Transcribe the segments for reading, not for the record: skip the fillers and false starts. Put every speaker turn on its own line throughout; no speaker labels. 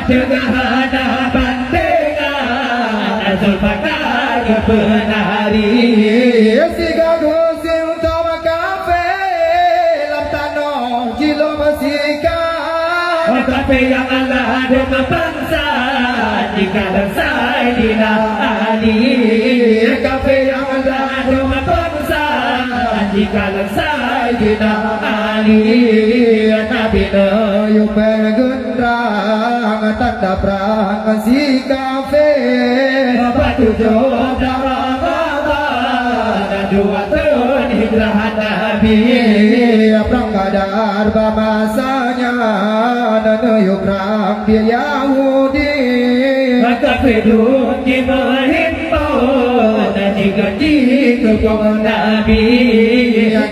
dengan bandengan Zulfikar penari
Sigago Sintom Kafe Lamtano Jilo Masika
Kafe yang ladung bangsa Jika selesai dinali Kafe yang ladung bangsa Jika selesai dinali
Nabi Nayung Bergendrang Tanda perang si kafe
Batu jodoh Ramadan Dua tahun hijrah Nabi
Perang Badar Bamasanya Nayung perang dia Yahudi
Kafe dunia menghimpun Jika kaum Nabi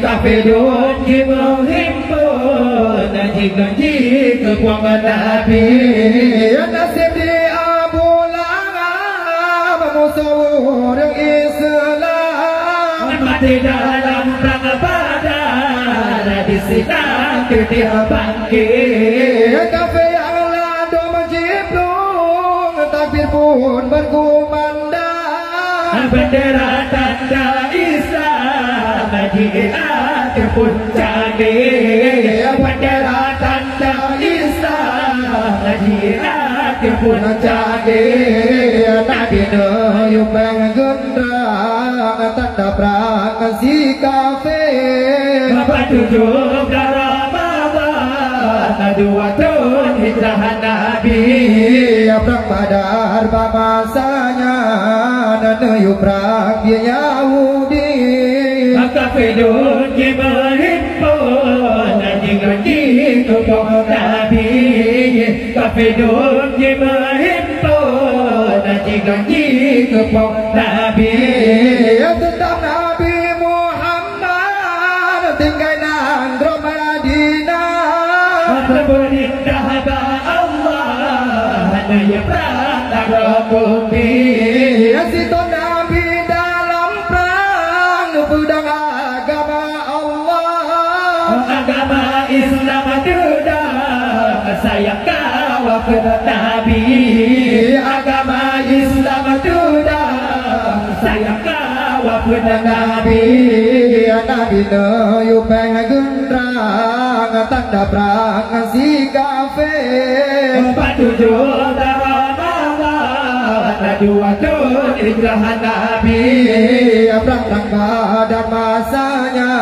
Kafe dunia menghimpun Jika kaum Nabi
Nasib di Abu Lahab musuh Islam
mati dalam perang Badar di sinar dia bangkit
Kafe yang lado menjiplung takbir pun berkumandang
bendera tanda Islam di akhir pun jadi bendera tanda Islam di akhir pun jadi
Nabi Nayung Bergendrang tanda perang si kafe
Batu jodoh Ramadan Dua tahun hijrah Nabi
Perang Badar Bamasanya Nayung perang dia Yahudi
Kafe dunia menghimpun Jika kaum Nabi Kafe dunia menghimpun Jika kaum Nabi
Tetap Nabi Muhammad tinggal nandro Madinah
Berintah Allah Naya perang bumi
Situ Nabi dalam perang pedang agama Allah
Agama Islam tidak sayang kawal ke Nabi Agama Islam tidak sayang kawal ke Nabi
Nabi Nayung Bergendrang tanda perang si kafe
Batu jodoh Ramadan Dua tahun hijrah Nabi
Perang Badar masanya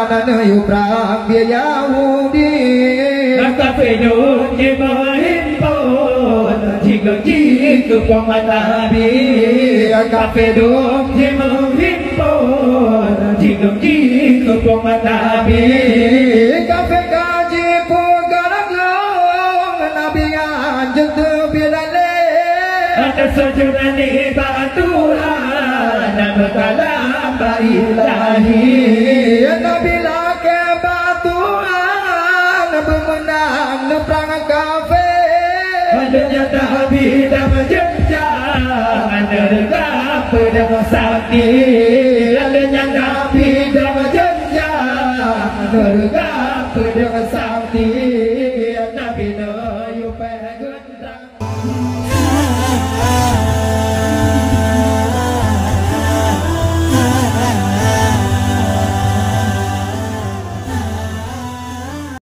Nayung perang dia Yahudi
Kafe dunia menghimpun Jika kaum Nabi Kafe dunia menghimpun Jika kaum Nabi
Kafe kaji pegarang Nabi anjeng terbilale
Ada sejuran di Tuhan Nama kalam ilahi
Nabi lake batuan Bermenang perang kafe
Adanya Nabi dan menjenjang Ada pedang sakti Adanya Nabi dan